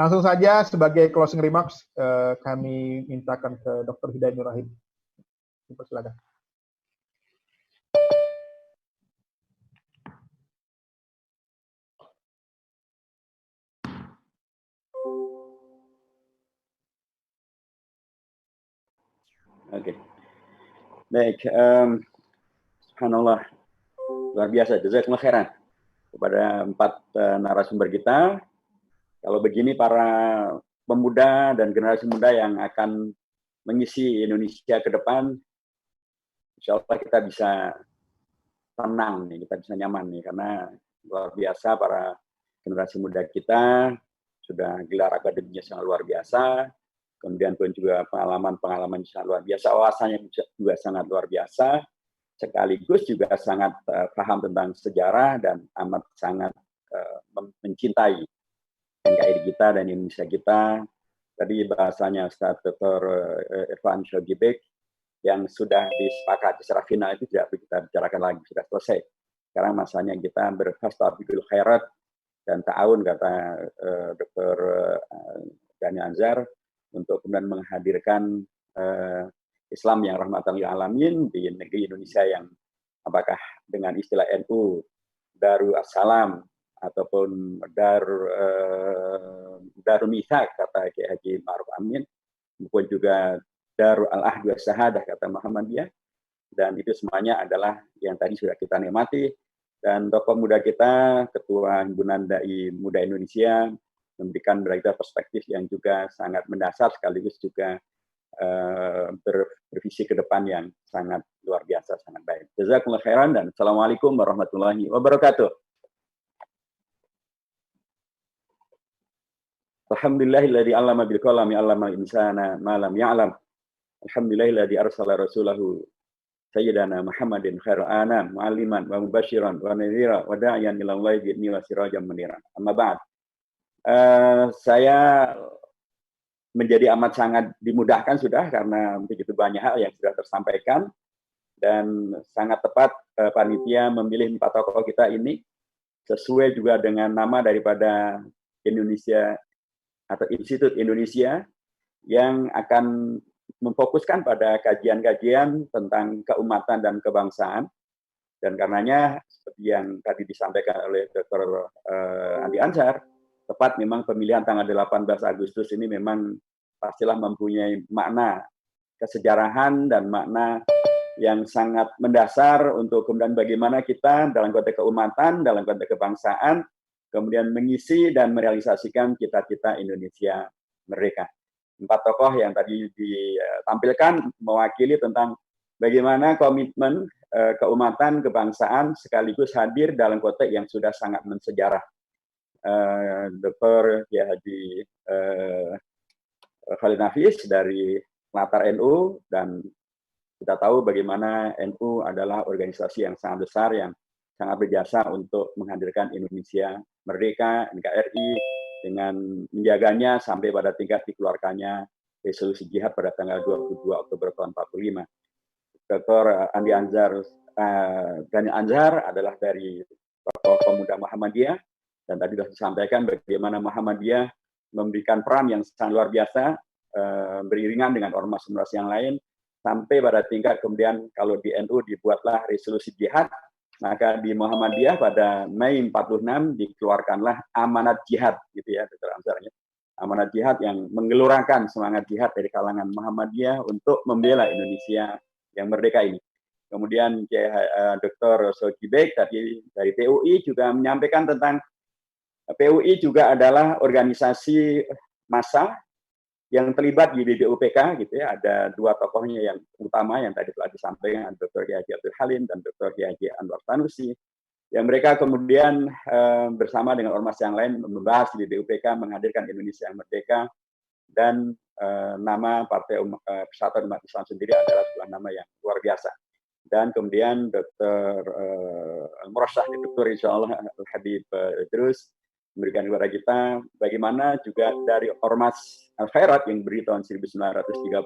Langsung saja sebagai closing remarks, kami mintakan ke Dr. Hidayat Nur Wahid. Silakan. Oke, baik. Subhanallah, luar biasa. Jazakumullah khairan kepada 4 narasumber kita. Kalau begini para pemuda dan generasi muda yang akan mengisi Indonesia ke depan, insya Allah kita bisa tenang nih, kita bisa nyaman nih, karena luar biasa para generasi muda kita sudah gelar akademiknya sangat luar biasa, kemudian pun juga pengalaman-pengalaman sangat luar biasa, wawasannya juga sangat luar biasa, sekaligus juga sangat paham tentang sejarah dan amat sangat mencintai NKRI kita dan Indonesia kita. Tadi bahasanya Ustaz Dr. Irfan Shogibek yang sudah disepakati secara final itu tidak perlu kita bicarakan lagi, sudah selesai. Sekarang masanya kita berfastabiqul khairat dan ta'awun, kata Dr. Ghani Anzar, untuk kemudian menghadirkan Islam yang rahmatan lil alamin di negeri Indonesia yang apakah dengan istilah NU Darul Assalam ataupun Darul Mithaq kata Kiai Haji Ma'ruf Amin, maupun juga Darul Al-Ahd wa Syahadah kata Muhammadiyah, dan itu semuanya adalah yang tadi sudah kita nikmati. Dan tokoh muda kita, Ketua Himpunan Dai Muda Indonesia, memberikan beragam perspektif yang juga sangat mendasar sekaligus juga bervisi ke depan yang sangat luar biasa, sangat baik. Jazakumullah khairan dan Assalamualaikum warahmatullahi wabarakatuh. Alhamdulillahilladzi 'allama bil qalami 'allamal insana ma lam ya'lam. Alhamdulillahilladzi arsala rasulahu sayyidana Muhammadin khairul anam mu'alliman wa mubasyiran wa nadhira wa da'iyan ila Allahi bi'idzni wa sirajan munira. Amma ba'd. Saya menjadi amat sangat dimudahkan sudah karena begitu banyak hal yang sudah tersampaikan, dan sangat tepat panitia memilih 4 tokoh kita ini sesuai juga dengan nama daripada Indonesia atau Institut Indonesia yang akan memfokuskan pada kajian-kajian tentang keumatan dan kebangsaan. Dan karenanya seperti yang tadi disampaikan oleh Dr. Andi Anzar, tepat memang pemilihan tanggal 18 Agustus ini memang pastilah mempunyai makna kesejarahan dan makna yang sangat mendasar untuk kemudian bagaimana kita dalam konteks keumatan, dalam konteks kebangsaan, kemudian mengisi dan merealisasikan cita-cita Indonesia merdeka. 4 tokoh yang tadi ditampilkan mewakili tentang bagaimana komitmen keumatan, kebangsaan sekaligus hadir dalam konteks yang sudah sangat mensejarah. Dr. Haji Khalid Nafis dari latar NU, dan kita tahu bagaimana NU adalah organisasi yang sangat besar yang sangat berjasa untuk menghadirkan Indonesia merdeka, NKRI, dengan menjaganya sampai pada tingkat dikeluarkannya resolusi jihad pada tanggal 22 Oktober tahun 45. Dr. Andi Anzar, Ghani Anzar adalah dari tokoh pemuda Muhammadiyah, dan tadi sudah disampaikan bagaimana Muhammadiyah memberikan peran yang sangat luar biasa, beriringan dengan ormas-ormas yang lain, sampai pada tingkat kemudian kalau di NU dibuatlah resolusi jihad, maka di Muhammadiyah pada Mei 46 dikeluarkanlah amanat jihad, gitu ya, Dr. Anzarnya. Amanat jihad yang menggelorakan semangat jihad dari kalangan Muhammadiyah untuk membela Indonesia yang merdeka ini. Kemudian Dr. Shogibek tadi dari PUI juga menyampaikan tentang PUI juga adalah organisasi massa yang terlibat di BPUPK, gitu ya. Ada 2 tokohnya yang utama yang tadi telah disampaikan, Dr. Haji Abdul Halim dan Dr. Haji Anwar Tanusi, yang mereka kemudian bersama dengan ormas yang lain membahas di BPUPK menghadirkan Indonesia yang merdeka, dan nama Partai Persatuan Umat Islam sendiri adalah sebuah nama yang luar biasa. Dan kemudian Dr. Mursyid Dr. Insyaallah Al-Habib Idrus memberikan kepada kita bagaimana juga dari Ormas Al-Khairat yang berdiri tahun 1930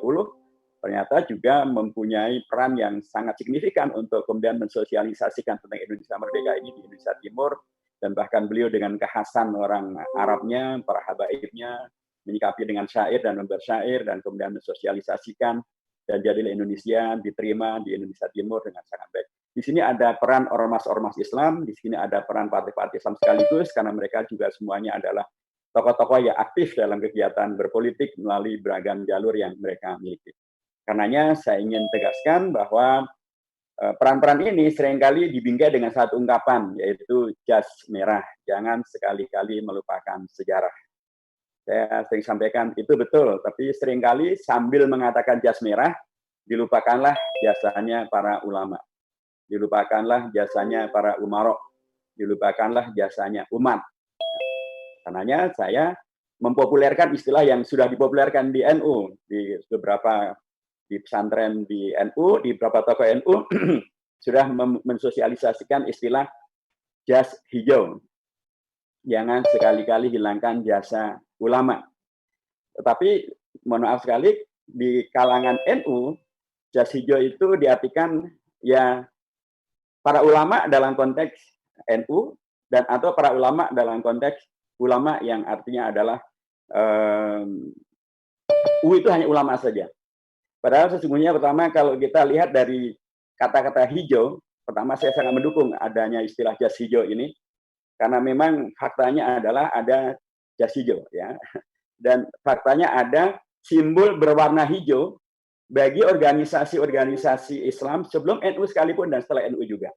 ternyata juga mempunyai peran yang sangat signifikan untuk kemudian mensosialisasikan tentang Indonesia merdeka ini di Indonesia Timur, dan bahkan beliau dengan kekhasan orang Arabnya, para habaibnya, menyikapi dengan syair dan bersyair, dan kemudian mensosialisasikan, dan jadilah Indonesia diterima di Indonesia Timur dengan sangat baik. Di sini ada peran ormas-ormas Islam, di sini ada peran partai-partai Islam sekaligus, karena mereka juga semuanya adalah tokoh-tokoh yang aktif dalam kegiatan berpolitik melalui beragam jalur yang mereka miliki. Karenanya saya ingin tegaskan bahwa peran-peran ini seringkali dibingkai dengan satu ungkapan, yaitu jas merah. Jangan sekali-kali melupakan sejarah. Saya sering sampaikan, itu betul, tapi seringkali sambil mengatakan jas merah, dilupakanlah jasanya para ulama. Dilupakanlah jasanya para umarok. Dilupakanlah jasanya umat. Karenanya saya mempopulerkan istilah yang sudah dipopulerkan di NU, di beberapa di pesantren di NU, di beberapa tokoh NU sudah mensosialisasikan istilah jas hijau. Jangan sekali-kali hilangkan jasa ulama. Tetapi mohon maaf sekali, di kalangan NU, jas hijau itu diartikan ya para ulama dalam konteks NU, dan atau para ulama dalam konteks ulama yang artinya adalah U itu hanya ulama saja. Padahal sesungguhnya pertama kalau kita lihat dari kata-kata hijau, pertama saya sangat mendukung adanya istilah jas hijau ini, karena memang faktanya adalah ada jas hijau, ya. Dan faktanya ada simbol berwarna hijau bagi organisasi-organisasi Islam sebelum NU sekalipun dan setelah NU juga.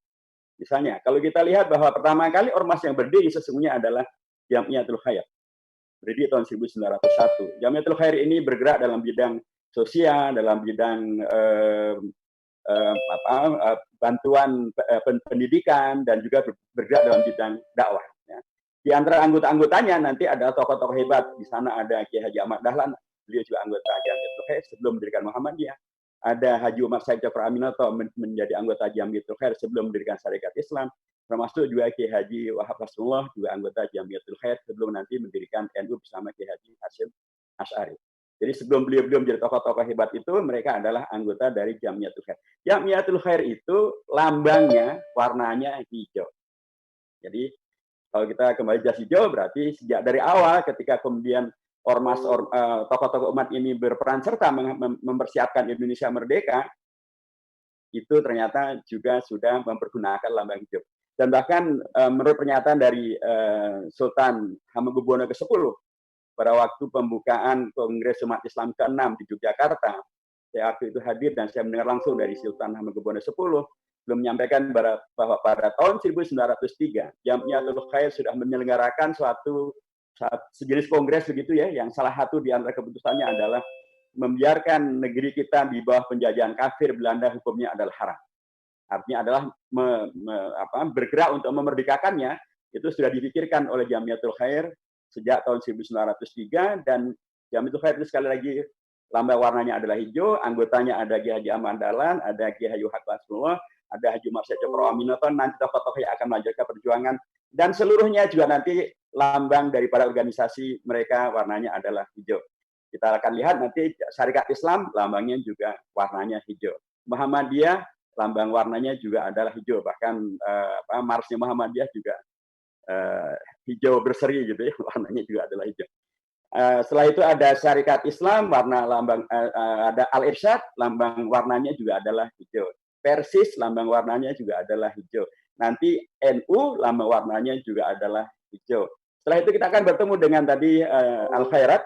Misalnya, kalau kita lihat bahwa pertama kali ormas yang berdiri sesungguhnya adalah Jamiatul Khair. Berdiri tahun 1901. Jamiatul Khair ini bergerak dalam bidang sosial, dalam bidang bantuan pendidikan, dan juga bergerak dalam bidang dakwah. Ya. Di antara anggota-anggotanya nanti ada tokoh-tokoh hebat. Di sana ada Kiai Haji Ahmad Dahlan, beliau juga anggota Jamiatul Khair sebelum mendirikan Muhammadiyah. Ada Haji Umar Said Jafar Aminoto menjadi anggota Jamiatul Khair sebelum mendirikan Syarikat Islam. Termasuk juga Kiai Haji Wahab Rasulullah, juga anggota Jamiatul Khair sebelum nanti mendirikan NU bersama Kiai Haji Hasyim Asy'ari. Jadi sebelum beliau menjadi tokoh-tokoh hebat itu, mereka adalah anggota dari Jamiatul Khair. Jamiatul Khair itu lambangnya, warnanya hijau. Jadi kalau kita kembali jas hijau, berarti sejak dari awal ketika kemudian ormas tokoh-tokoh umat ini berperan serta mempersiapkan Indonesia merdeka, itu ternyata juga sudah mempergunakan lambang hijau. Dan bahkan menurut pernyataan dari Sultan Hamengkubuwono ke-10 pada waktu pembukaan Kongres Umat Islam ke-6 di Yogyakarta, saya waktu itu hadir dan saya mendengar langsung dari Sultan Hamengkubuwono X, belum menyampaikan bahwa pada tahun 1903 Jamiatul Khair sudah menyelenggarakan suatu sejenis kongres begitu ya, yang salah satu di antara keputusannya adalah membiarkan negeri kita di bawah penjajahan kafir Belanda, hukumnya adalah haram. Artinya adalah bergerak untuk memerdekakannya, itu sudah dipikirkan oleh Jamiatul Khair sejak tahun 1903, dan Jamiatul Khair itu sekali lagi lambang warnanya adalah hijau, anggotanya ada Kiai Haji Ahmad Dahlan, ada Kiai Haji Wahab Rasulullah, ada Haji Umar Said Jafar Aminoto, nanti tokoh-tokoh yang akan melanjutkan perjuangan, dan seluruhnya juga nanti lambang daripada organisasi mereka warnanya adalah hijau. Kita akan lihat nanti Syarikat Islam lambangnya juga warnanya hijau. Muhammadiyah lambang warnanya juga adalah hijau, bahkan marsnya Muhammadiyah juga hijau berseri gitu ya, warnanya juga adalah hijau. Setelah itu ada Syarikat Islam, warna lambang ada Al-Irsyad, lambang warnanya juga adalah hijau. Persis lambang warnanya juga adalah hijau. Nanti NU lambang warnanya juga adalah hijau. Setelah itu kita akan bertemu dengan tadi Al-Khairat.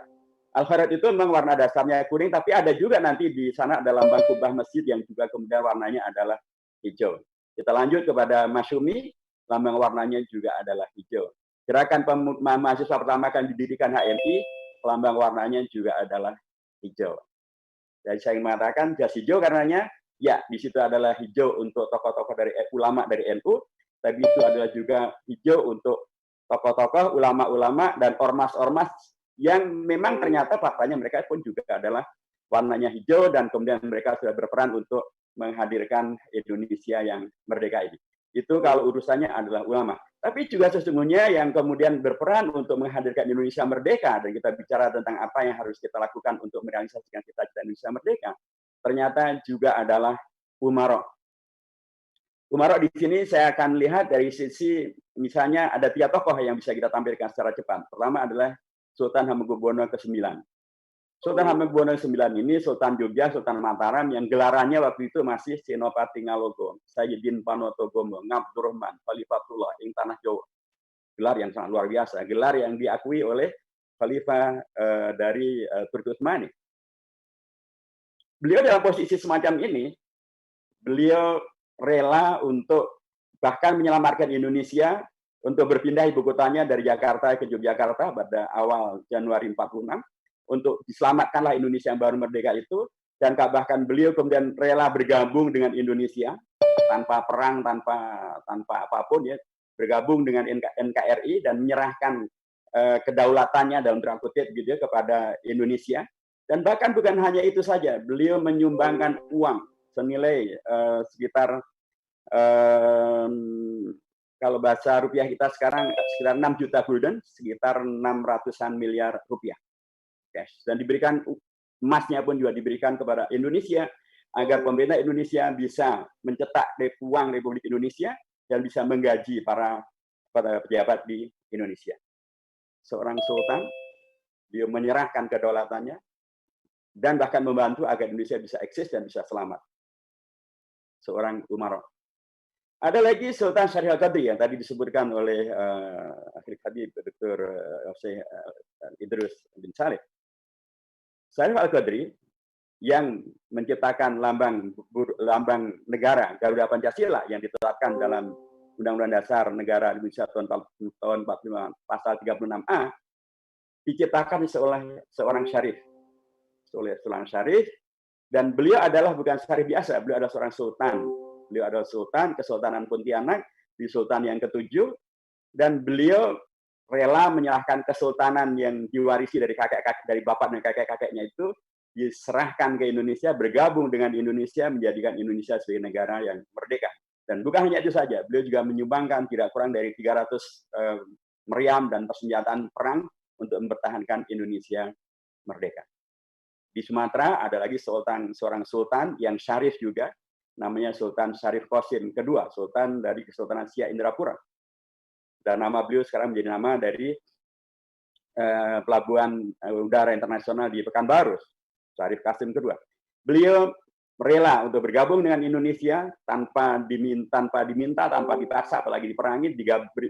Al-Khairat itu memang warna dasarnya kuning, tapi ada juga nanti di sana ada lambang kubah masjid yang juga kemudian warnanya adalah hijau. Kita lanjut kepada Masyumi, lambang warnanya juga adalah hijau. Gerakan mahasiswa pertama akan didirikan HMI, lambang warnanya juga adalah hijau. Jadi saya mengatakan jas hijau karenanya, ya di situ adalah hijau untuk tokoh-tokoh dari ulama dari NU, tapi itu adalah juga hijau untuk tokoh-tokoh, ulama-ulama, dan ormas-ormas yang memang ternyata faktanya mereka pun juga adalah warnanya hijau, dan kemudian mereka sudah berperan untuk menghadirkan Indonesia yang merdeka ini. Itu kalau urusannya adalah ulama. Tapi juga sesungguhnya yang kemudian berperan untuk menghadirkan Indonesia merdeka, dan kita bicara tentang apa yang harus kita lakukan untuk merealisasikan cita-cita Indonesia merdeka, ternyata juga adalah umarok. Umarok di sini saya akan lihat dari sisi, misalnya ada 3 tokoh yang bisa kita tampilkan secara cepat. Pertama adalah Sultan Hamengkubuwono ke-9. Sultan Hamengkubuwono ke-9 ini Sultan Jogja, Sultan Mataram yang gelarannya waktu itu masih Senopati Ngalogo, Sayyidin Panotogomo, Ngabdurrahman, Khalifatullah, ing Tanah Jawa. Gelar yang sangat luar biasa, gelar yang diakui oleh Khalifah dari Turki Utsmani. Beliau dalam posisi semacam ini, beliau rela untuk bahkan menyelamatkan Indonesia untuk berpindah ibu kotanya dari Jakarta ke Yogyakarta pada awal Januari 46 untuk diselamatkanlah Indonesia yang baru merdeka itu, dan bahkan beliau kemudian rela bergabung dengan Indonesia tanpa perang, tanpa apapun ya, bergabung dengan NKRI dan menyerahkan kedaulatannya dalam tanda kutip gitu ya, kepada Indonesia. Dan bahkan bukan hanya itu saja, beliau menyumbangkan uang senilai sekitar kalau bahasa rupiah kita sekarang sekitar 6 juta gulden, sekitar 600-an miliar rupiah. Cash. Dan diberikan emasnya pun juga diberikan kepada Indonesia agar pemerintah Indonesia bisa mencetak uang Republik Indonesia dan bisa menggaji para pejabat di Indonesia. Seorang sultan, dia menyerahkan kedaulatannya dan bahkan membantu agar Indonesia bisa eksis dan bisa selamat. Seorang Umarok. Ada lagi Sultan Syarif Al-Qadri yang tadi disebutkan oleh Akhil Habib Dr. Idrus bin Saleh. Syarif Al-Qadri yang menciptakan lambang negara Garuda Pancasila yang ditetapkan dalam Undang-Undang Dasar Negara Indonesia tahun 45 pasal 36A diciptakan oleh seorang syarif. Oleh seorang syarif, dan beliau adalah bukan syarif biasa, beliau adalah seorang sultan. Beliau adalah sultan Kesultanan Pontianak, di sultan yang ke-7, dan beliau rela menyerahkan kesultanan yang diwarisi dari dari bapak dan kakek-kakeknya itu diserahkan ke Indonesia, bergabung dengan Indonesia, menjadikan Indonesia sebagai negara yang merdeka. Dan bukan hanya itu saja, beliau juga menyumbangkan tidak kurang dari 300 meriam dan persenjataan perang untuk mempertahankan Indonesia merdeka. Di Sumatera ada lagi seorang sultan yang syarif juga, namanya Sultan Syarif Qasim kedua, sultan dari Kesultanan Siak Indrapura. Dan nama beliau sekarang menjadi nama dari pelabuhan udara internasional di Pekanbaru, Syarif Qasim kedua. Beliau rela untuk bergabung dengan Indonesia tanpa diminta, tanpa dipaksa, apalagi diperangi.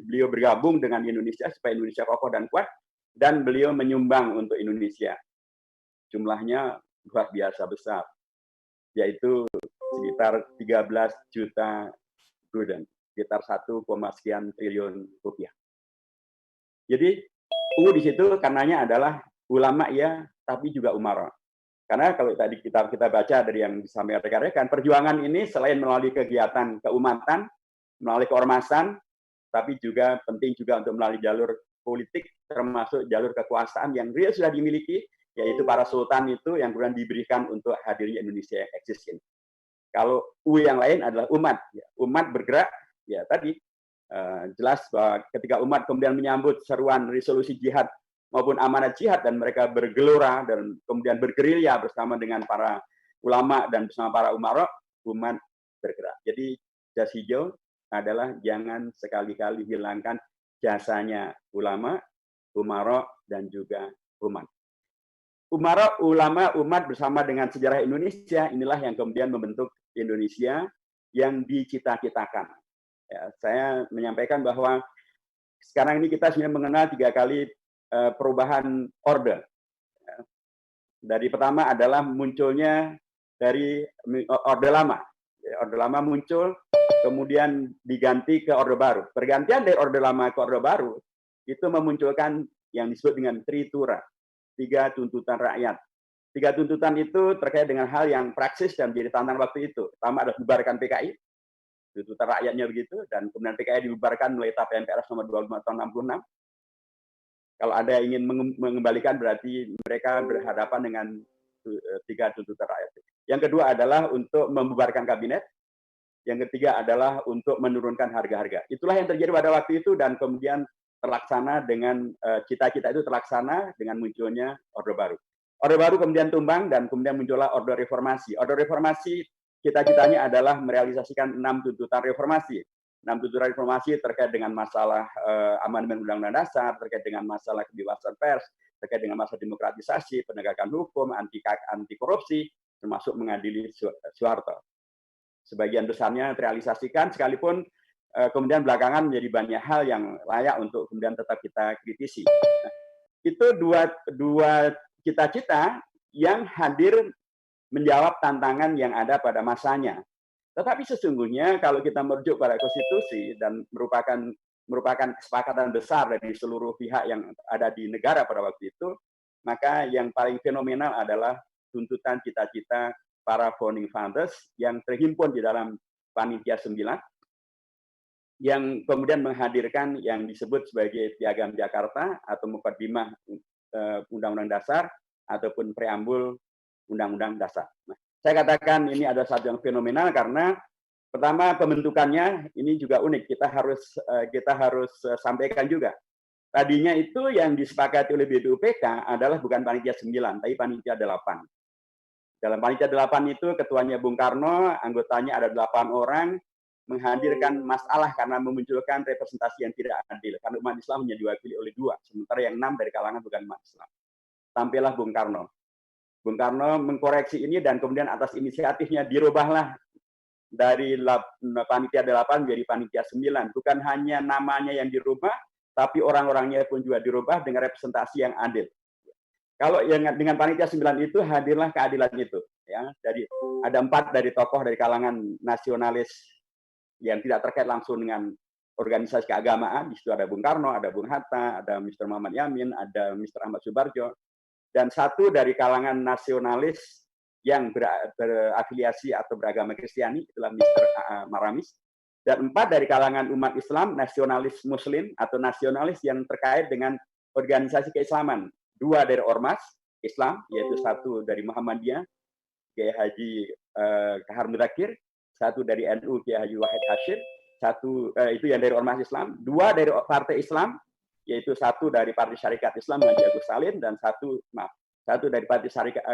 Beliau bergabung dengan Indonesia supaya Indonesia kokoh dan kuat, dan beliau menyumbang untuk Indonesia. Jumlahnya luar biasa besar, yaitu sekitar 13 juta gulden, sekitar 1, sekian triliun rupiah. Jadi di situ karenanya adalah ulama ya, tapi juga umara. Karena kalau tadi kita baca dari yang disampaikan rekan-rekan, perjuangan ini selain melalui kegiatan keumatan, melalui keormasan, tapi juga penting juga untuk melalui jalur politik, termasuk jalur kekuasaan yang real sudah dimiliki, yaitu para sultan itu yang kemudian diberikan untuk hadiri Indonesia yang eksis ini. Kalau yang lain adalah umat. Umat bergerak, ya tadi jelas bahwa ketika umat kemudian menyambut seruan resolusi jihad maupun amanat jihad, dan mereka bergelora dan kemudian bergerilya bersama dengan para ulama dan bersama para umarok, umat bergerak. Jadi jas hijau adalah jangan sekali-kali hilangkan jasanya ulama, umarok, dan juga umat. Umarok, ulama, umat bersama dengan sejarah Indonesia, inilah yang kemudian membentuk Indonesia yang dicita-citakan. Ya, saya menyampaikan bahwa sekarang ini kita sebenarnya mengenal 3 kali perubahan orde. Dari pertama adalah munculnya dari orde lama. Orde lama muncul, kemudian diganti ke orde baru. Pergantian dari orde lama ke orde baru itu memunculkan yang disebut dengan tritura, 3 tuntutan rakyat. 3 tuntutan itu terkait dengan hal yang praksis dan menjadi tantangan waktu itu. Pertama adalah bubarkan PKI, tuntutan rakyatnya begitu, dan kemudian PKI dibubarkan melalui TAP MPRS nomor 25 tahun 66. Kalau ada yang ingin mengembalikan berarti mereka berhadapan dengan 3 tuntutan rakyat. Yang kedua adalah untuk membubarkan kabinet. Yang ketiga adalah untuk menurunkan harga-harga. Itulah yang terjadi pada waktu itu, dan kemudian terlaksana dengan cita-cita itu terlaksana dengan munculnya orde baru. Orde baru kemudian tumbang dan kemudian muncullah orde reformasi. Orde reformasi cita-citanya adalah merealisasikan 6 tuntutan reformasi. 6 tuntutan reformasi terkait dengan masalah amandemen Undang-Undang Dasar, terkait dengan masalah kebebasan pers, terkait dengan masalah demokratisasi, penegakan hukum, anti korupsi, termasuk mengadili Soeharto. Sebagian besarnya terrealisasikan, sekalipun kemudian belakangan menjadi banyak hal yang layak untuk kemudian tetap kita kritisi. Nah, itu dua cita-cita yang hadir menjawab tantangan yang ada pada masanya. Tetapi sesungguhnya kalau kita merujuk pada konstitusi dan merupakan kesepakatan besar dari seluruh pihak yang ada di negara pada waktu itu, maka yang paling fenomenal adalah tuntutan cita-cita para founding fathers yang terhimpun di dalam Panitia 9, yang kemudian menghadirkan yang disebut sebagai Piagam Jakarta atau Mukaddimah Undang-Undang Dasar ataupun preambul Undang-Undang Dasar. Nah, saya katakan ini adalah satu yang fenomenal karena pertama pembentukannya ini juga unik. Kita harus sampaikan juga. Tadinya itu yang disepakati oleh BPUPK adalah bukan Panitia 9, tapi Panitia 8. Dalam Panitia 8 itu ketuanya Bung Karno, anggotanya ada 8 orang, menghadirkan masalah karena memunculkan representasi yang tidak adil. Karena umat Islam hanya diwakili oleh 2, sementara yang 6 dari kalangan bukan umat Islam. Tampillah Bung Karno. Bung Karno mengkoreksi ini dan kemudian atas inisiatifnya dirubahlah dari Panitia 8 menjadi Panitia 9. Bukan hanya namanya yang dirubah, tapi orang-orangnya pun juga dirubah dengan representasi yang adil. Kalau yang dengan Panitia 9 itu hadirlah keadilan itu. Ya, jadi ada 4 dari tokoh dari kalangan nasionalis yang tidak terkait langsung dengan organisasi keagamaan. Di situ ada Bung Karno, ada Bung Hatta, ada Mr. Muhammad Yamin, ada Mr. Ahmad Subarjo, dan 1 dari kalangan nasionalis yang berafiliasi atau beragama Kristiani, itulah Mr. Maramis, dan 4 dari kalangan umat Islam, nasionalis Muslim atau nasionalis yang terkait dengan organisasi keislaman. 2 dari Ormas Islam, yaitu 1 dari Muhammadiyah, Kiai Haji Kahar Mudakir, 1 dari NU, Kiai Haji Wahid Hashim, 1 itu yang dari Ormas Islam, 2 dari Partai Islam, yaitu 1 dari Partai Syarikat Islam Haji Agus Salim dan 1 dari Partai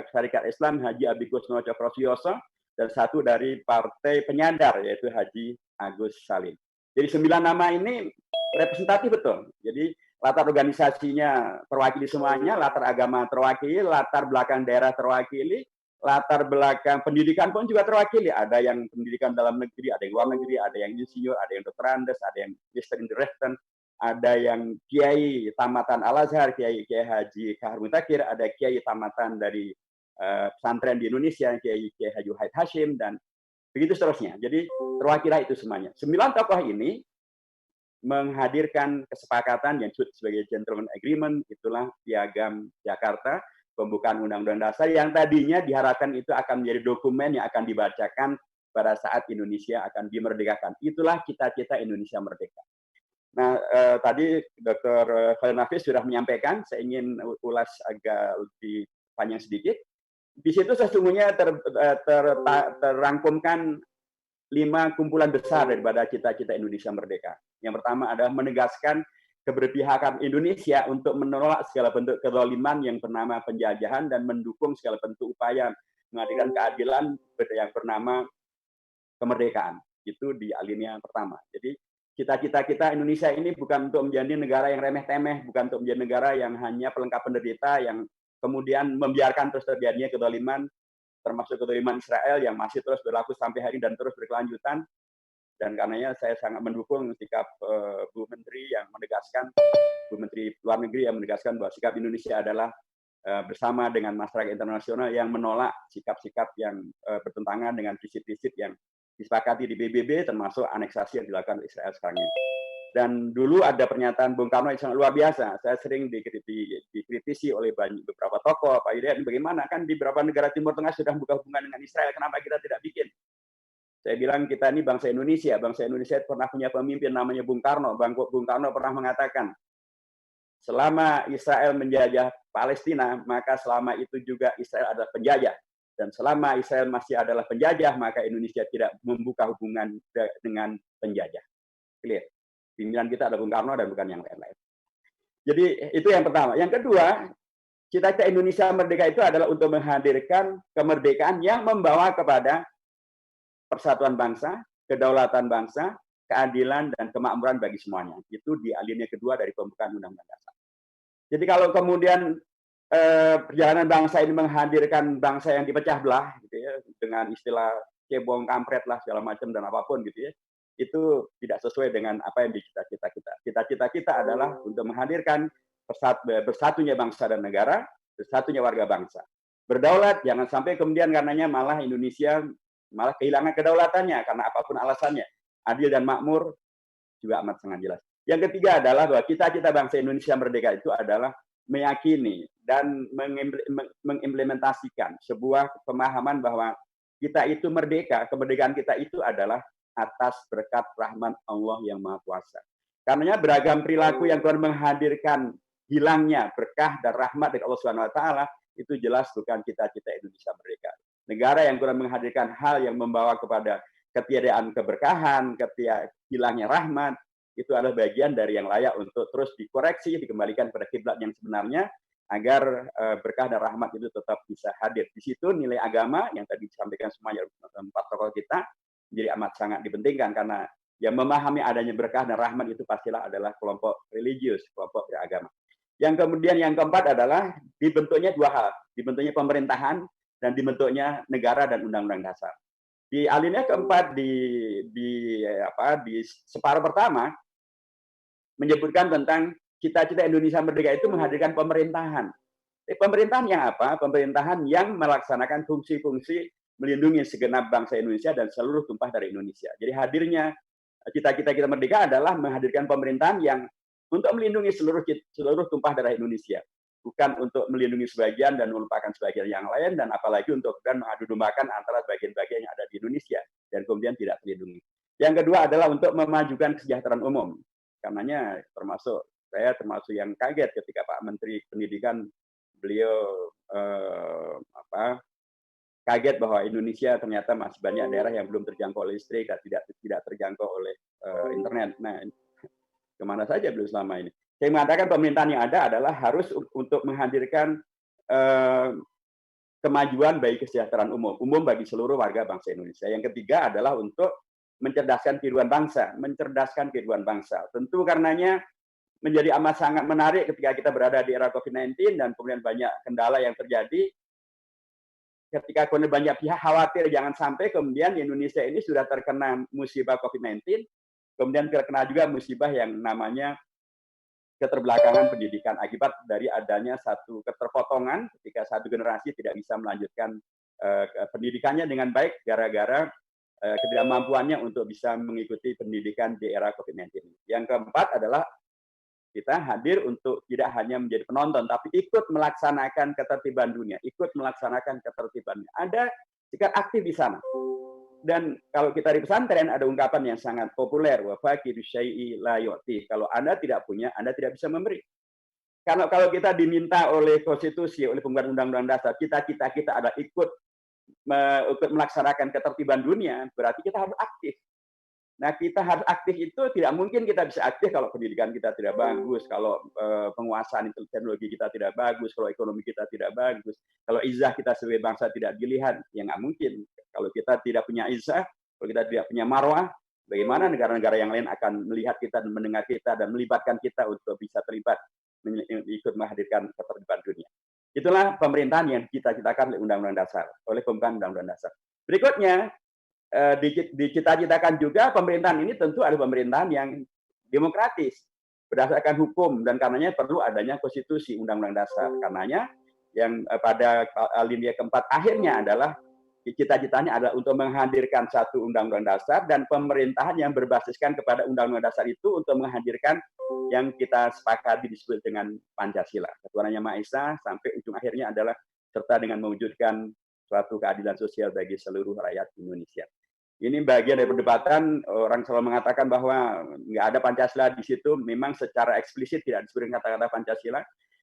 Syarikat Islam Haji Abikus Nojo Prosyoso dan 1 dari Partai Penyadar yaitu Haji Agus Salim. Jadi 9 nama ini representatif betul. Jadi latar organisasinya terwakili semuanya, latar agama terwakili, latar belakang daerah terwakili, latar belakang pendidikan pun juga terwakili. Ada yang pendidikan dalam negeri, ada yang luar negeri, ada yang insinyur, ada yang dokter Andes, ada yang Mr. Indirekten, ada yang Kiai tamatan Al-Azhar, Kiai Haji Kahar Mudakir, ada Kiai tamatan dari pesantren di Indonesia, Kiai Haji Wahid Hashim, dan begitu seterusnya. Jadi terwakilah itu semuanya. 9 tokoh ini menghadirkan kesepakatan yang disebut sebagai gentleman agreement, itulah Piagam Jakarta, pembukaan Undang-Undang Dasar yang tadinya diharapkan itu akan menjadi dokumen yang akan dibacakan pada saat Indonesia akan dimerdekakan. Itulah cita-cita Indonesia merdeka. Nah, tadi Dr. Khalil Nafis sudah menyampaikan, saya ingin ulas agak lebih panjang sedikit. Di situ sesungguhnya terrangkumkan 5 kumpulan besar daripada cita-cita Indonesia merdeka. Yang pertama adalah menegaskan keberpihakan Indonesia untuk menolak segala bentuk kezaliman yang bernama penjajahan dan mendukung segala bentuk upaya menghadirkan keadilan yang bernama kemerdekaan. Itu di alinea pertama. Jadi cita-cita kita Indonesia ini bukan untuk menjadi negara yang remeh-temeh, bukan untuk menjadi negara yang hanya pelengkap penderita, yang kemudian membiarkan terus terjadinya kezaliman, termasuk kezaliman Israel yang masih terus berlaku sampai hari ini dan terus berkelanjutan. Dan karenanya saya sangat mendukung sikap Bu Menteri yang menegaskan, Bu Menteri Luar Negeri yang menegaskan bahwa sikap Indonesia adalah bersama dengan masyarakat internasional yang menolak sikap-sikap yang bertentangan dengan prinsip-prinsip yang disepakati di PBB, termasuk aneksasi yang dilakukan Israel sekarang ini. Dan dulu ada pernyataan Bung Karno yang sangat luar biasa. Saya sering dikritisi oleh beberapa tokoh, Pak Hidayat, bagaimana kan di beberapa negara Timur Tengah sudah buka hubungan dengan Israel, kenapa kita tidak bikin? Saya bilang kita ini bangsa Indonesia pernah punya pemimpin namanya Bung Karno. Bung Karno pernah mengatakan, selama Israel menjajah Palestina, maka selama itu juga Israel adalah penjajah. Dan selama Israel masih adalah penjajah, maka Indonesia tidak membuka hubungan dengan penjajah. Clear. Pimpinan kita ada Bung Karno dan bukan yang lain-lain. Jadi itu yang pertama. Yang kedua, cita-cita Indonesia merdeka itu adalah untuk menghadirkan kemerdekaan yang membawa kepada persatuan bangsa, kedaulatan bangsa, keadilan dan kemakmuran bagi semuanya. Itu di alinea kedua dari pembukaan Undang-Undang Dasar. Jadi kalau kemudian perjalanan bangsa ini menghadirkan bangsa yang dipecah belah, gitu ya, dengan istilah cebong kampret lah segala macam dan apapun gitu ya, itu tidak sesuai dengan apa yang dicita-cita kita. Cita-cita kita adalah untuk menghadirkan bersatunya bangsa dan negara, bersatunya warga bangsa. Berdaulat, jangan sampai kemudian karenanya malah Indonesia malah kehilangan kedaulatannya karena apapun alasannya. Adil dan makmur juga amat sangat jelas. Yang ketiga adalah bahwa cita-cita bangsa Indonesia merdeka itu adalah meyakini dan mengimplementasikan sebuah pemahaman bahwa kita itu merdeka, kemerdekaan kita itu adalah atas berkat rahmat Allah yang Maha Kuasa. Karenanya beragam perilaku yang Tuhan menghadirkan hilangnya berkah dan rahmat dari Allah Subhanahu wa taala itu jelas bukan cita-cita Indonesia merdeka. Negara yang Tuhan menghadirkan hal yang membawa kepada ketiadaan keberkahan, hilangnya rahmat, itu adalah bagian dari yang layak untuk terus dikoreksi, dikembalikan pada kiblat yang sebenarnya, agar berkah dan rahmat itu tetap bisa hadir. Di situ nilai agama yang tadi disampaikan semuanya 4 tokoh kita menjadi amat sangat dipentingkan, karena yang memahami adanya berkah dan rahmat itu pastilah adalah kelompok religius, kelompok beragama. Yang kemudian yang keempat adalah dibentuknya 2 hal, dibentuknya pemerintahan dan dibentuknya negara dan undang-undang dasar. Di alinea keempat di separuh pertama menyebutkan tentang cita-cita Indonesia merdeka itu menghadirkan pemerintahan. Pemerintahan yang apa? Pemerintahan yang melaksanakan fungsi-fungsi melindungi segenap bangsa Indonesia dan seluruh tumpah dari Indonesia. Jadi hadirnya cita-cita kita merdeka adalah menghadirkan pemerintahan yang untuk melindungi seluruh tumpah darah Indonesia, bukan untuk melindungi sebagian dan melupakan sebagian yang lain, dan apalagi untuk mengadu dombakan antara bagian-bagian yang ada di Indonesia dan kemudian tidak terlindungi. Yang kedua adalah untuk memajukan kesejahteraan umum. Karenanya saya termasuk yang kaget ketika Pak Menteri Pendidikan beliau kaget bahwa Indonesia ternyata masih banyak daerah yang belum terjangkau listrik dan tidak terjangkau oleh internet. Nah, kemana saja beliau selama ini? Saya mengatakan pemerintahan yang ada adalah harus untuk menghadirkan kemajuan bagi kesejahteraan umum bagi seluruh warga bangsa Indonesia. Yang ketiga adalah untuk mencerdaskan kehidupan bangsa. Tentu karenanya menjadi amat sangat menarik ketika kita berada di era COVID-19 dan kemudian banyak kendala yang terjadi. Ketika kemudian banyak pihak khawatir jangan sampai kemudian Indonesia ini sudah terkena musibah COVID-19, kemudian terkena juga musibah yang namanya keterbelakangan pendidikan akibat dari adanya satu keterpotongan ketika satu generasi tidak bisa melanjutkan pendidikannya dengan baik gara-gara ketidakmampuannya untuk bisa mengikuti pendidikan di era COVID-19. Yang keempat adalah kita hadir untuk tidak hanya menjadi penonton, tapi ikut melaksanakan ketertiban dunia, ikut melaksanakan ketertiban. Ada sikap aktif di sana. Dan kalau kita di pesantren ada ungkapan yang sangat populer, wa faqidu syai'i la yu'ti. Kalau Anda tidak punya, Anda tidak bisa memberi. Kalau kita diminta oleh konstitusi, oleh pembuat undang-undang dasar, cita-cita kita adalah ikut melaksanakan ketertiban dunia, berarti kita harus aktif. Nah, kita harus aktif itu tidak mungkin kita bisa aktif kalau pendidikan kita tidak bagus, kalau penguasaan teknologi kita tidak bagus, kalau ekonomi kita tidak bagus, kalau izah kita sebagai bangsa tidak dilihat, ya nggak mungkin. Kalau kita tidak punya izah, kalau kita tidak punya marwah, bagaimana negara-negara yang lain akan melihat kita dan mendengar kita dan melibatkan kita untuk bisa terlibat ikut menghadirkan ketertiban dunia. Itulah pemerintahan yang dicita-citakan oleh Undang-Undang Dasar, oleh pembukaan Undang-Undang Dasar. Berikutnya, dicita-citakan juga pemerintahan ini tentu adalah pemerintahan yang demokratis, berdasarkan hukum, dan karenanya perlu adanya konstitusi Undang-Undang Dasar. Karenanya yang pada alinea keempat akhirnya adalah cita-citanya adalah untuk menghadirkan satu Undang-Undang Dasar dan pemerintahan yang berbasiskan kepada Undang-Undang Dasar itu untuk menghadirkan yang kita sepakati disebut dengan Pancasila, Ketuhanan Yang Maha Esa, sampai ujung akhirnya adalah serta dengan mewujudkan suatu keadilan sosial bagi seluruh rakyat Indonesia. Ini bagian dari perdebatan, orang selalu mengatakan bahwa nggak ada Pancasila di situ, memang secara eksplisit tidak disebutkan kata-kata Pancasila,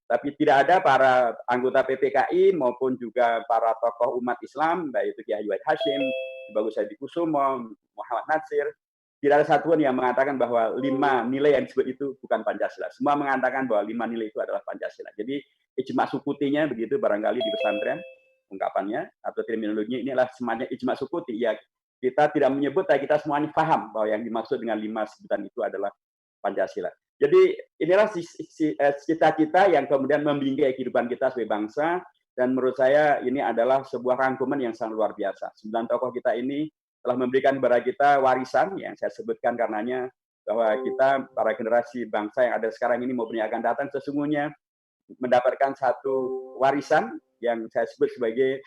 tapi tidak ada para anggota PPKI maupun juga para tokoh umat Islam, baik itu Kiai Haji Hashim, Bagus Hadi Kusumo, Muhammad Natsir, tidak ada satuan yang mengatakan bahwa 5 nilai yang disebut itu bukan Pancasila. Semua mengatakan bahwa 5 nilai itu adalah Pancasila. Jadi ijma sukutinya begitu barangkali di pesantren ungkapannya atau terminologinya ini adalah semacam ijma sukuti. Ya, kita tidak menyebut, tapi kita semuanya paham bahwa yang dimaksud dengan 5 sebutan itu adalah Pancasila. Jadi inilah cita-cita yang kemudian membingkai kehidupan kita sebagai bangsa, dan menurut saya ini adalah sebuah rangkuman yang sangat luar biasa. 9 tokoh kita ini telah memberikan kepada kita warisan yang saya sebutkan karenanya, bahwa kita para generasi bangsa yang ada sekarang ini maupun yang akan datang sesungguhnya mendapatkan satu warisan yang saya sebut sebagai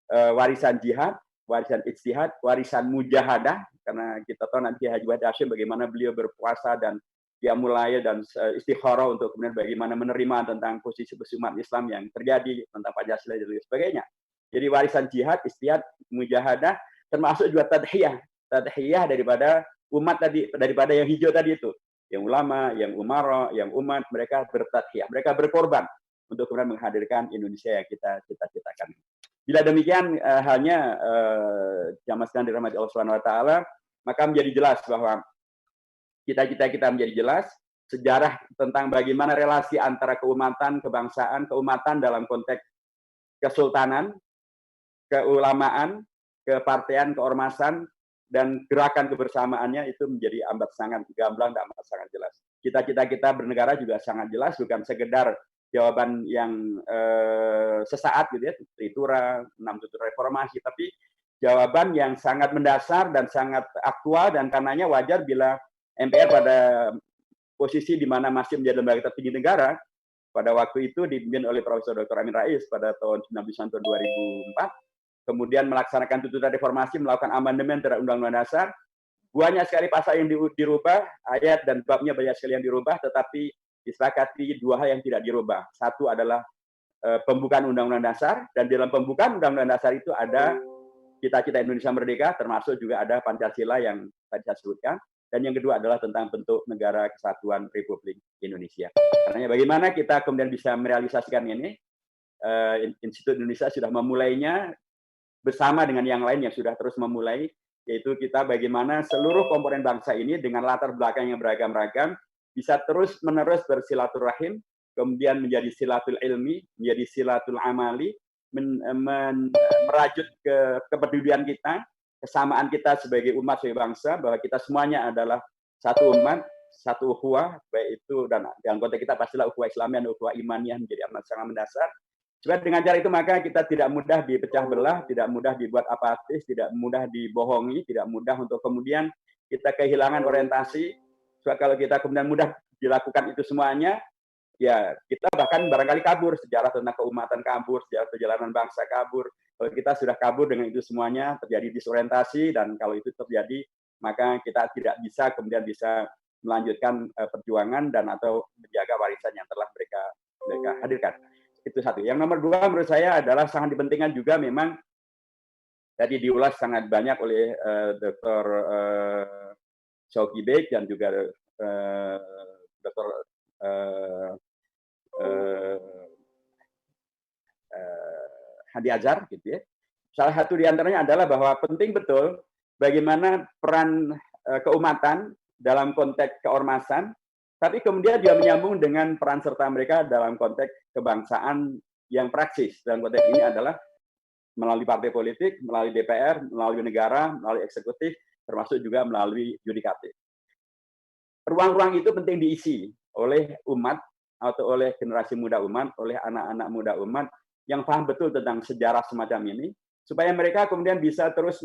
warisan jihad, warisan ijtihad, warisan mujahadah, karena kita tahu nanti Haji Wahid Hasyim bagaimana beliau berpuasa dan dia mulai dan istikharah untuk kemudian bagaimana menerima tentang posisi umat Islam yang terjadi tentang Pancasila dan sebagainya. Jadi warisan jihad, ijtihad, mujahadah, termasuk juga tadhiyah daripada umat tadi, daripada yang hijau tadi itu, yang ulama, yang umara, yang umat, mereka bertadhiyah, mereka berkorban untuk kemudian menghadirkan Indonesia yang kita cita-citakan. Bila demikian halnya jamaah sekalian dirahmati Allah Subhanahu wa taala, maka menjadi jelas bahwa cita-cita kita menjadi jelas, sejarah tentang bagaimana relasi antara keumatan, kebangsaan, keumatan dalam konteks kesultanan, keulamaan, kepartean, keormasan, dan gerakan kebersamaannya itu menjadi amat sangat gamblang dan amat sangat jelas. Cita-cita kita bernegara juga sangat jelas, bukan sekedar jawaban yang sesaat gitu ya, Tritura, 6 tutur reformasi, tapi jawaban yang sangat mendasar dan sangat aktual, dan karenanya wajar bila MPR pada posisi di mana masih menjadi lembaga tertinggi negara, pada waktu itu dipimpin oleh Profesor Dr. Amin Rais pada tahun 1994, kemudian melaksanakan tuntutan reformasi, melakukan amandemen terhadap Undang-Undang Dasar. Banyak sekali pasal yang dirubah, ayat dan babnya banyak sekali yang dirubah, tetapi disepakati 2 hal yang tidak dirubah. Satu adalah pembukaan Undang-Undang Dasar, dan di dalam pembukaan Undang-Undang Dasar itu ada cita-cita Indonesia merdeka, termasuk juga ada Pancasila yang tadi saya sebutkan. Dan yang kedua adalah tentang bentuk negara kesatuan Republik Indonesia. Karena bagaimana kita kemudian bisa merealisasikan ini, Institut Indonesia sudah memulainya bersama dengan yang lain yang sudah terus memulai, yaitu kita bagaimana seluruh komponen bangsa ini dengan latar belakang yang beragam-ragam bisa terus-menerus bersilaturahim, kemudian menjadi silatul ilmi, menjadi silatul amali, merajut kepedulian kita, kesamaan kita sebagai umat, sebagai bangsa, bahwa kita semuanya adalah satu umat, satu ukhuwah, baik itu, dan dalam konteks kita pastilah ukhuwah Islamiyah dan ukhuwah imaniyah menjadi amat sangat mendasar. Sebab dengan cara itu maka kita tidak mudah dipecah belah, tidak mudah dibuat apatis, tidak mudah dibohongi, tidak mudah untuk kemudian kita kehilangan orientasi. Sebab kalau kita kemudian mudah dilakukan itu semuanya, ya kita bahkan barangkali kabur, sejarah tentang keumatan kabur, sejarah perjalanan bangsa kabur. Kalau kita sudah kabur dengan itu semuanya, terjadi disorientasi, dan kalau itu terjadi, maka kita tidak bisa kemudian bisa melanjutkan perjuangan dan atau menjaga warisan yang telah mereka hadirkan. Itu satu. Yang nomor 2 menurut saya adalah sangat dipentingkan juga, memang tadi diulas sangat banyak oleh Dr. Syauqi Beg dan juga Dr. Hadi Azhar gitu ya. Salah satu di antaranya adalah bahwa penting betul bagaimana peran keumatan dalam konteks keormasan, tapi kemudian dia menyambung dengan peran serta mereka dalam konteks kebangsaan yang praksis. Dalam konteks ini adalah melalui partai politik, melalui DPR, melalui negara, melalui eksekutif, termasuk juga melalui yudikatif. Ruang-ruang itu penting diisi oleh umat atau oleh generasi muda umat, oleh anak-anak muda umat yang paham betul tentang sejarah semacam ini, supaya mereka kemudian bisa terus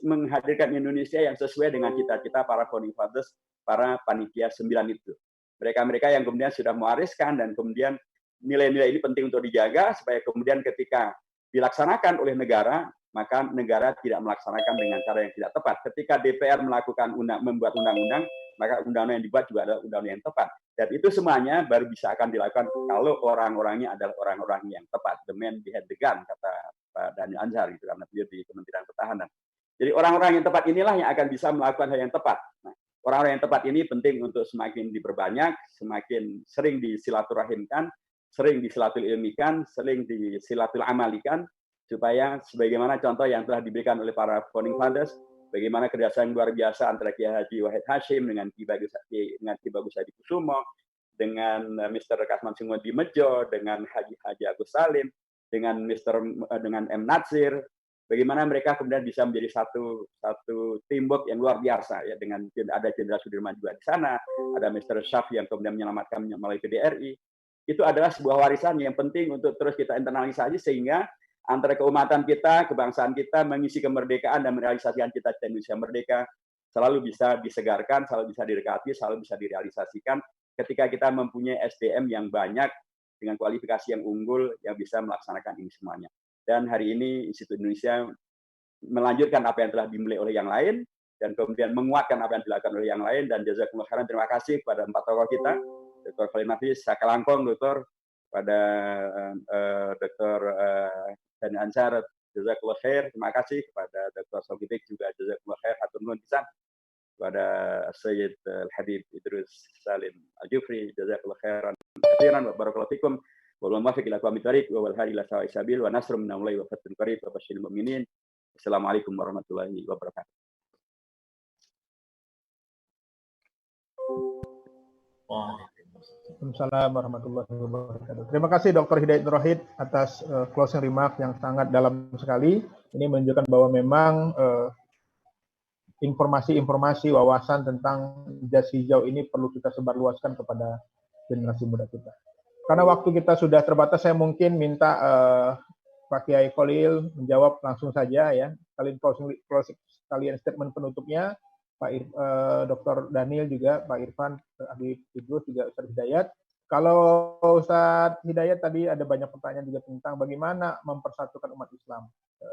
menghadirkan Indonesia yang sesuai dengan cita-cita para founding fathers, para panitia 9 itu. Mereka-mereka yang kemudian sudah mewariskan, dan kemudian nilai-nilai ini penting untuk dijaga, supaya kemudian ketika dilaksanakan oleh negara, maka negara tidak melaksanakan dengan cara yang tidak tepat. Ketika DPR membuat undang-undang, maka undang-undang yang dibuat juga adalah undang-undang yang tepat. Dan itu semuanya baru bisa akan dilakukan kalau orang-orangnya adalah orang-orang yang tepat. The man behind the gun, kata Pak Daniel Anzar, gitu, karena beliau di Kementerian Pertahanan. Jadi orang-orang yang tepat inilah yang akan bisa melakukan hal yang tepat. Nah, orang-orang yang tepat ini penting untuk semakin diperbanyak, semakin sering disilaturahimkan, sering disilatul ilmikan, sering disilatul amalikan, supaya sebagaimana contoh yang telah diberikan oleh para founding fathers, bagaimana kerjasama yang luar biasa antara Kiai Haji Wahid Hasyim dengan Ki Bagus Hadikusumo, dengan Mr. Kasman Singodi Mejo, dengan Haji Agus Salim, dengan M. Natsir, bagaimana mereka kemudian bisa menjadi satu teamwork yang luar biasa ya, dengan ada Jenderal Sudirman juga di sana, ada Mr. Syaf yang kemudian menyelamatkan melalui PDRI. Itu adalah sebuah warisan yang penting untuk terus kita internalisasi sehingga antara keumatan kita, kebangsaan kita mengisi kemerdekaan dan merealisasikan cita-cita Indonesia merdeka selalu bisa disegarkan, selalu bisa direkati, selalu bisa direalisasikan ketika kita mempunyai SDM yang banyak dengan kualifikasi yang unggul yang bisa melaksanakan ini semuanya. Dan hari ini Institut Indonesia melanjutkan apa yang telah dimulai oleh yang lain dan kemudian menguatkan apa yang dilakukan oleh yang lain, dan jazakumullah khairan, terima kasih kepada 4 tokoh kita, Dr. Khalil Nafis, Saka Langkong, Dr. pada Dr. Dani Ansar, jazakumullah khair, terima kasih kepada Dr. Sogidik juga jazakumullah khair, hatur nuhun pisan, kepada Sayyid Al-Habib Idrus Salim Al-Jufri, jazakumullah khairan katsiran wa barakallahu fikum. Wal muwaffiq ila aqwamit thariq wa wal hadi ila sawa'is sabil wa nasrun minallahi wa fathun qarib wa basyiril mu'minin. Assalamualaikum warahmatullahi wabarakatuh. Waalaikumsalam warahmatullahi wabarakatuh. Terima kasih Dr. Hidayat Nur Wahid atas closing remark yang sangat dalam sekali. Ini menunjukkan bahwa memang informasi-informasi, wawasan tentang jas hijau ini perlu kita sebarluaskan kepada generasi muda kita. Karena waktu kita sudah terbatas, saya mungkin minta Pak Kiai Khalil menjawab langsung saja ya. Kalian statement penutupnya, Pak Dr. Daniel juga, Pak Irfan, Habib Idrus juga, Ustaz Hidayat. Kalau Ustaz Hidayat tadi ada banyak pertanyaan juga tentang bagaimana mempersatukan umat Islam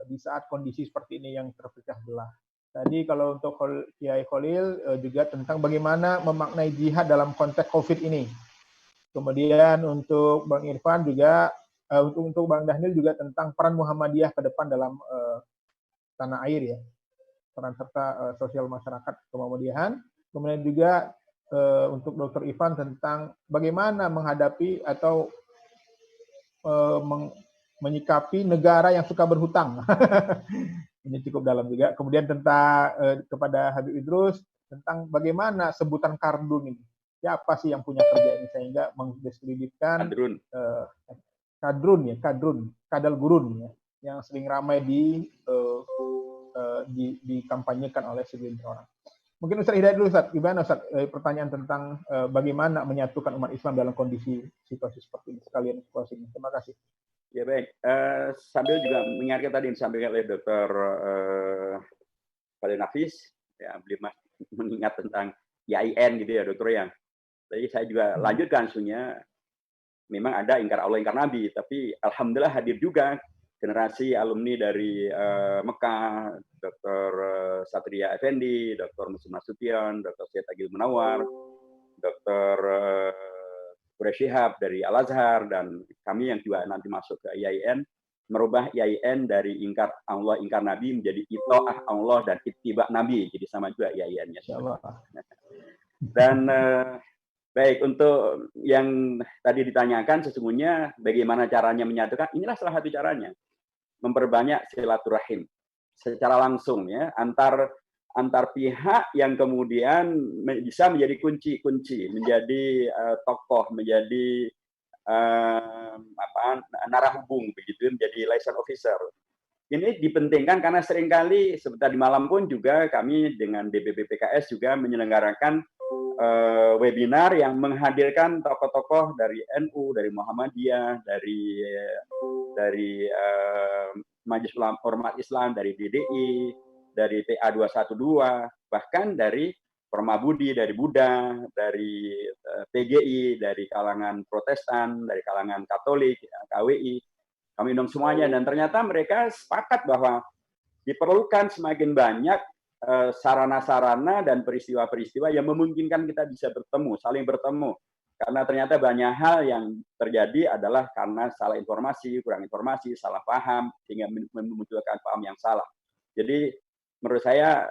di saat kondisi seperti ini yang terpecah belah. Tadi kalau untuk Kiai Khalil juga tentang bagaimana memaknai jihad dalam konteks COVID ini. Kemudian untuk Bang Irfan juga, untuk Bang Daniel juga tentang peran Muhammadiyah ke depan dalam tanah air ya, peran serta sosial masyarakat kemuhamadiyahan. Kemudian juga untuk Dr. Irfan tentang bagaimana menghadapi atau menyikapi negara yang suka berhutang. Ini cukup dalam juga. Kemudian tentang kepada Habib Idrus tentang bagaimana sebutan kardun ini. Siapa sih yang punya kerja ini sehingga mendiskreditkan kadal gurun ya, yang sering ramai dikampanyekan oleh segelintir orang. Mungkin Ustaz Hidayat dulu, Ustaz. Gimana Ustaz pertanyaan tentang bagaimana menyatukan umat Islam dalam kondisi situasi seperti ini, sekalian closing. Terima kasih. Ya baik, sambil juga mengingatkan tadi yang disampaikan oleh Dr. Khalil Nafis, ya, beliau mengingat tentang YIN gitu ya, Dokter ya. Jadi saya juga lanjutkan, sebenarnya memang ada ingkar Allah, ingkar Nabi, tapi alhamdulillah hadir juga generasi alumni dari Mekah, Dr. Satria Effendi, Dr. Muslim Nasution, Dr. Syed Agil Munawar, Dr. Quraish Shihab dari Al-Azhar, dan kami yang juga nanti masuk ke IAIN, merubah IAIN dari ingkar Allah, ingkar Nabi menjadi ito'ah Allah dan ittiba Nabi, jadi sama juga IAIN-nya. Dan baik, untuk yang tadi ditanyakan, sesungguhnya bagaimana caranya menyatukan, inilah salah satu caranya. Memperbanyak silaturahim secara langsung ya, antar pihak yang kemudian bisa menjadi kunci, menjadi tokoh, menjadi narahubung begitu, menjadi liaison officer. Ini dipentingkan karena seringkali seperti tadi malam pun juga kami dengan DPP PKS juga menyelenggarakan webinar yang menghadirkan tokoh-tokoh dari NU, dari Muhammadiyah, dari Majelis Ulama Ormat Islam, dari DDI, dari TA 212, bahkan dari Permabudi, dari Buddha, dari PGI, dari kalangan Protestan, dari kalangan Katolik, KWI, kami undang semuanya, dan ternyata mereka sepakat bahwa diperlukan semakin banyak sarana-sarana dan peristiwa-peristiwa yang memungkinkan kita bisa bertemu, saling bertemu. Karena ternyata banyak hal yang terjadi adalah karena salah informasi, kurang informasi, salah paham, sehingga memunculkan paham yang salah. Jadi menurut saya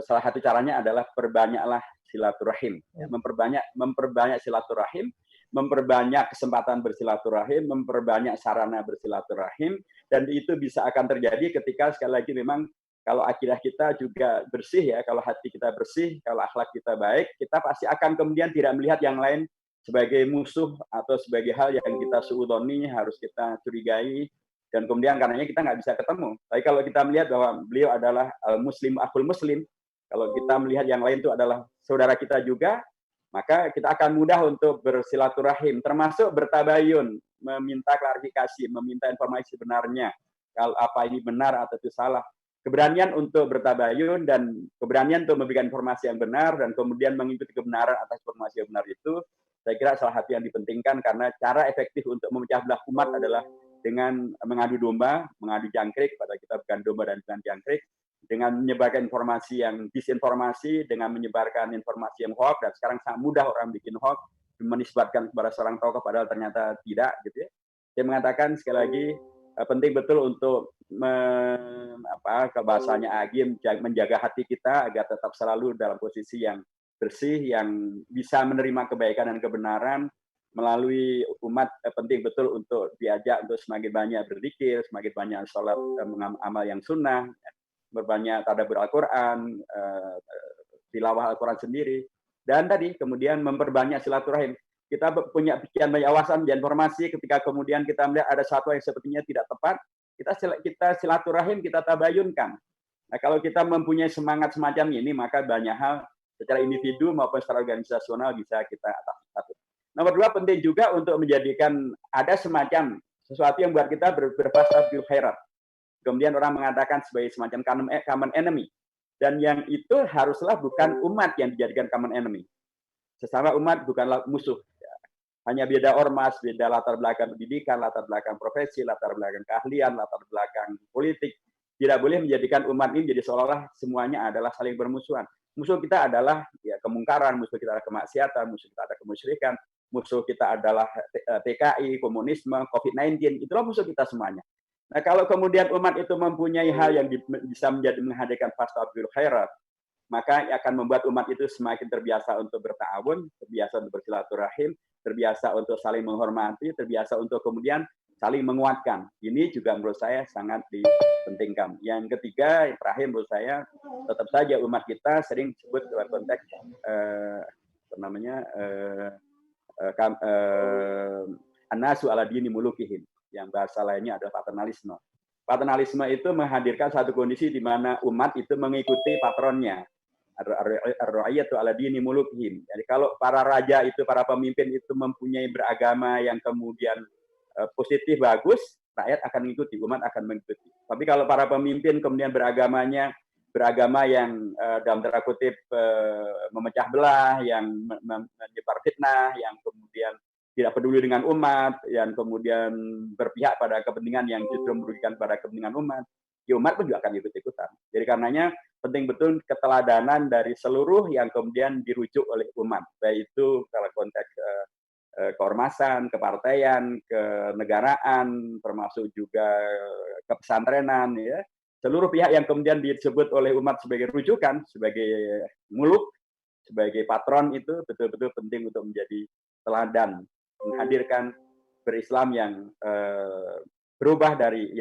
salah satu caranya adalah perbanyaklah silaturahim, ya, memperbanyak silaturahim, memperbanyak kesempatan bersilaturahim, memperbanyak sarana bersilaturahim, dan itu bisa akan terjadi ketika sekali lagi memang kalau akidah kita juga bersih ya, kalau hati kita bersih, kalau akhlak kita baik, kita pasti akan kemudian tidak melihat yang lain sebagai musuh atau sebagai hal yang kita suudoni, harus kita curigai, dan kemudian karenanya kita nggak bisa ketemu. Tapi kalau kita melihat bahwa beliau adalah Muslim akhul Muslim, kalau kita melihat yang lain itu adalah saudara kita juga, maka kita akan mudah untuk bersilaturahim, termasuk bertabayun, meminta klarifikasi, meminta informasi sebenarnya, kalau apa ini benar atau itu salah. Keberanian untuk bertabayun dan keberanian untuk memberikan informasi yang benar dan kemudian mengikuti kebenaran atas informasi yang benar itu, saya kira salah satu yang dipentingkan karena cara efektif untuk memecah belah umat adalah dengan mengadu domba, mengadu jangkrik, pada kita bukan domba dan bukan jangkrik, dengan menyebarkan informasi yang disinformasi, dengan menyebarkan informasi yang hoax, dan sekarang sangat mudah orang bikin hoax, menisbatkan kepada seorang tokoh padahal ternyata tidak, gitu ya. Saya mengatakan sekali lagi penting betul untuk bahasanya Agim, menjaga hati kita agar tetap selalu dalam posisi yang bersih, yang bisa menerima kebaikan dan kebenaran. Melalui umat penting betul untuk diajak untuk semakin banyak berzikir, semakin banyak sholat, amal yang sunnah, berbanyak tadabbur Al-Quran, tilawah Al-Quran sendiri, dan tadi kemudian memperbanyak silaturahim. Kita punya pikiran banyak wawasan dan informasi, ketika kemudian kita melihat ada satu yang sepertinya tidak tepat, kita silaturahim, kita tabayunkan. Nah, kalau kita mempunyai semangat semacam ini, maka banyak hal secara individu maupun secara organisasional bisa kita atasi. Nomor dua, penting juga untuk menjadikan ada semacam sesuatu yang buat kita berfasad bil khairat. Kemudian orang mengatakan sebagai semacam common enemy. Dan yang itu haruslah bukan umat yang dijadikan common enemy. Sesama umat bukanlah musuh. Hanya beda ormas, beda latar belakang pendidikan, latar belakang profesi, latar belakang keahlian, latar belakang politik. Tidak boleh menjadikan umat ini jadi seolah-olah semuanya adalah saling bermusuhan. Musuh kita adalah ya kemungkaran, musuh kita adalah kemaksiatan, musuh kita adalah kemusyrikan, musuh kita adalah PKI, komunisme, COVID-19, itulah musuh kita semuanya. Nah, kalau kemudian umat itu mempunyai hal yang bisa menghadirkan fastabiqul khairat, maka akan membuat umat itu semakin terbiasa untuk berta'awun, terbiasa untuk bersilaturahim, terbiasa untuk saling menghormati, terbiasa untuk kemudian saling menguatkan. Ini juga menurut saya sangat dipentingkan. Yang ketiga, yang terakhir menurut saya, tetap saja umat kita sering disebut dalam konteks anasu ala dini mulukihim, yang bahasa lainnya adalah paternalisme. Paternalisme itu menghadirkan satu kondisi di mana umat itu mengikuti patronnya. Ar-ra'iyatu ala dini mulukihim. Jadi kalau para raja itu, para pemimpin itu mempunyai beragama yang kemudian positif, bagus, rakyat akan mengikuti, umat akan mengikuti. Tapi kalau para pemimpin kemudian beragama yang dalam tanda kutip memecah belah, yang menyebar fitnah, yang kemudian tidak peduli dengan umat, yang kemudian berpihak pada kepentingan yang justru merugikan pada kepentingan umat, ya umat pun juga akan ikut-ikutan. Jadi karenanya penting betul keteladanan dari seluruh yang kemudian dirujuk oleh umat, baik itu kalau konteks keormasan, kepartaian, kenegaraan, termasuk juga kepesantrenan, ya. Seluruh pihak yang kemudian disebut oleh umat sebagai rujukan, sebagai muluk, sebagai patron itu betul-betul penting untuk menjadi teladan, menghadirkan berislam yang berubah dari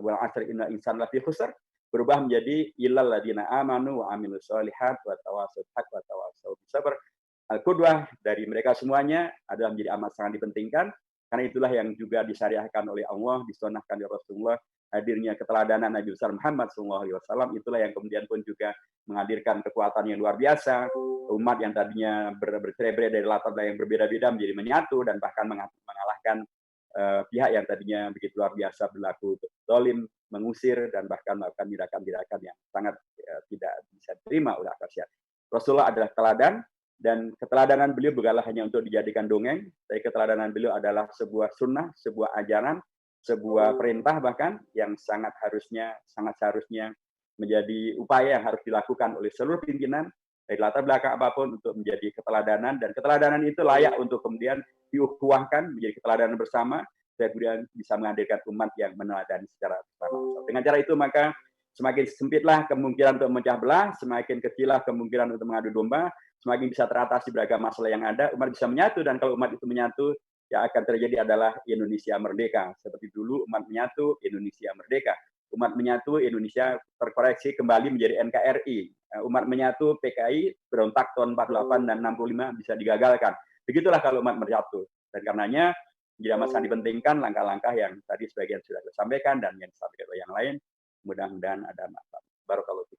wal asri innal insana lafi khusr, berubah menjadi illal ladina amanu wa amilus solihat wa tawassaw bil haq wa tawassaw bis sabr. Al-Qudwah dari mereka semuanya adalah menjadi amat sangat dipentingkan, karena itulah yang juga disyariahkan oleh Allah, disunahkan oleh Rasulullah, hadirnya keteladanan Nabi besar Muhammad SAW, itulah yang kemudian pun juga menghadirkan kekuatan yang luar biasa, umat yang tadinya bercerai-berai dari latar belakang yang berbeda-beda menjadi menyatu, dan bahkan mengalahkan pihak yang tadinya begitu luar biasa berlaku zalim, mengusir, dan bahkan melakukan tindakan-tindakan yang sangat tidak bisa diterima oleh akal sehat. Rasulullah adalah teladan, dan keteladanan beliau bukanlah hanya untuk dijadikan dongeng, tapi keteladanan beliau adalah sebuah sunnah, sebuah ajaran, sebuah perintah bahkan yang sangat seharusnya menjadi upaya yang harus dilakukan oleh seluruh pimpinan dari latar belakang apapun untuk menjadi keteladanan, dan keteladanan itu layak untuk kemudian diukhuwahkan menjadi keteladanan bersama, dan kemudian bisa menghadirkan umat yang meneladani secara bersama. Dengan cara itu maka semakin sempitlah kemungkinan untuk memecah belah, semakin kecillah kemungkinan untuk mengadu domba, semakin bisa teratasi beragam masalah yang ada, umat bisa menyatu, dan kalau umat itu menyatu, yang akan terjadi adalah Indonesia merdeka. Seperti dulu umat menyatu, Indonesia merdeka. Umat menyatu, Indonesia terkoreksi kembali menjadi NKRI. Umat menyatu, PKI berontak tahun 48 dan 65 bisa digagalkan. Begitulah kalau umat menyatu. Dan karenanya tidak sangat dipentingkan langkah-langkah yang tadi sebagian sudah disampaikan dan yang disampaikan oleh yang lain. Mudah-mudahan ada manfaat. Barakallahu